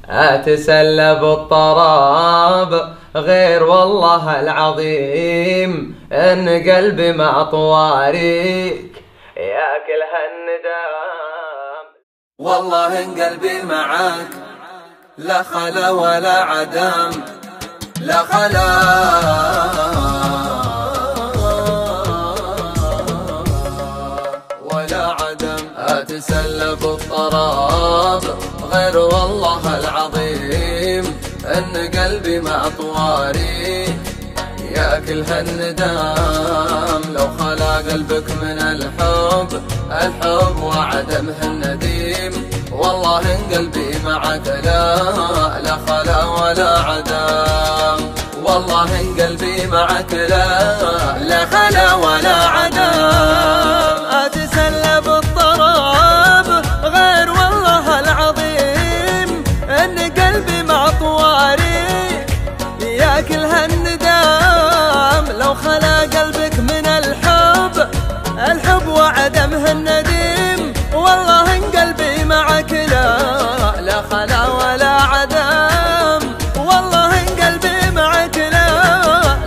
أتسلى بالطراب غير والله العظيم إن قلبي مع طواريك يا كل هالندام. والله إن قلبي معاك لا خلا ولا عدم، لا خلا ولا عدم. أتسلى بالطراب غير والله العظيم إن قلبي مع طواريك يا كل هالندام. لو خلا قلبك من الحب وعدمه النديم، والله إن قلبي معك لا خلا ولا عدم. والله إن قلبي معك لا خلا ولا عدم. أتسلى بالطراب غير والله العظيم إن قلبي مع طواريك يا كل هالندام. لو خلا قلبك من الحب وعدمه النديم، والله إن قلبي معك لا خلا ولا عدم. والله إن قلبي معك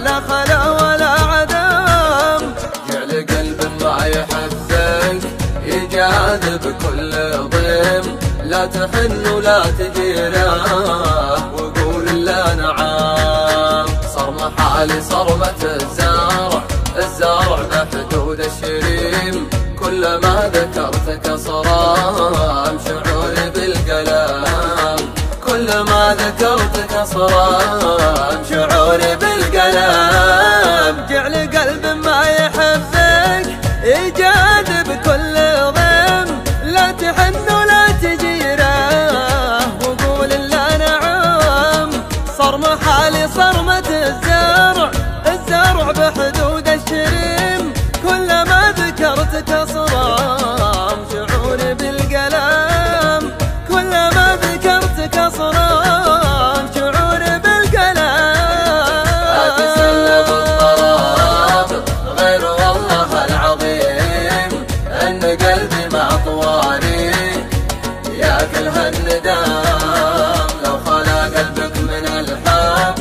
لا خلا ولا عدم. جعل قلب ما يحبك يجاد بكل ضيم، لا تحن ولا تجيره وقول لا نعم. صرم حالي صرمة الزارع بحدود الشريم، كلما ذكرتك صرام شعوري بالقلم. كلما ذكرتك صرام شعوري بالقلم. جعل قلب ما يحبك يجاد بكل ضيم، لا تحن ولا تجيره وقول لا نعم. صرم حالي صرمة الزارع بحدود الشريم، كلما ذكرتك صرام شعوري بالقلم. كلما ذكرتك صرام شعوري بالقلم. أتسلى بالطراب غير والله العظيم إن قلبي مع طواريك يا كل هالندام. لو خلا قلبك من الحب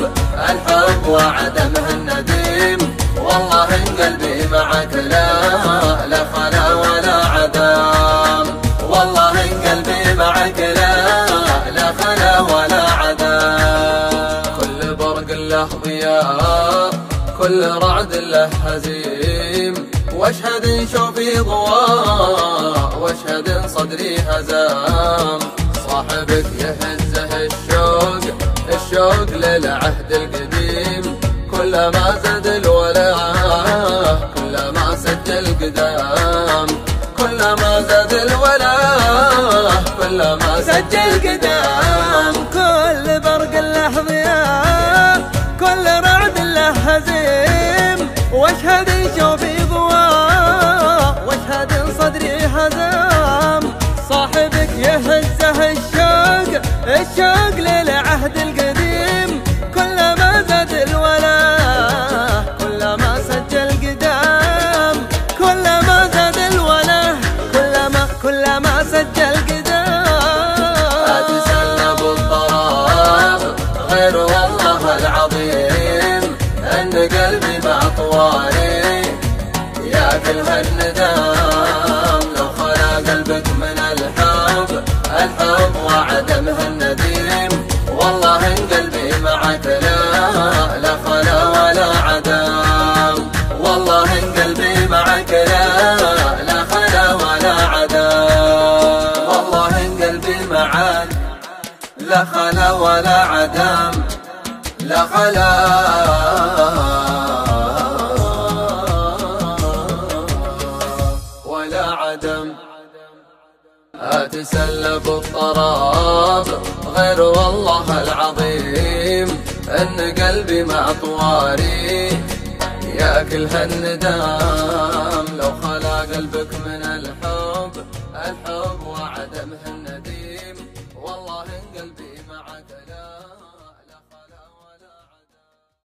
وعدمه النديم، والله إن قلبي معك لا خلا ولا عدم. والله إن قلبي معك لا خلا ولا عدم. كل برق له ضياء، كل رعد له هزيم، واشهد شوفي ضواء واشهد صدري هزام. صاحبك يهزه الشوق للعهد القديم، كلما زاد الولاء كلما سجل قدام. كلما زاد الولاء كلما سجل قدام. كل برق له ضياء، كل رعد له هزيم، واشهد شوفي ضواء واشهد صدري هزام. صاحبك يهزه الشوق للعهد القديم، كلما زاد الولاء كلما سجل قدام. كلما زاد الولاء كلما سجل قدام. أتسلى بالطراب غير والله العظيم إن قلبي مع طواريك يا كل هالندام. لو خلا قلبك من الحب وعدمه النديم، والله إن قلبي معك لا خلا ولا عدم. والله إن قلبي معك لا خلا ولا عدم. والله إن قلبي معك لا خلا ولا عدم، لا خلا ولا عدم. أتسلى بالطراب غير والله العظيم إن قلبي مع طواريك يا كل هالندام. لو خلا قلبك من الحب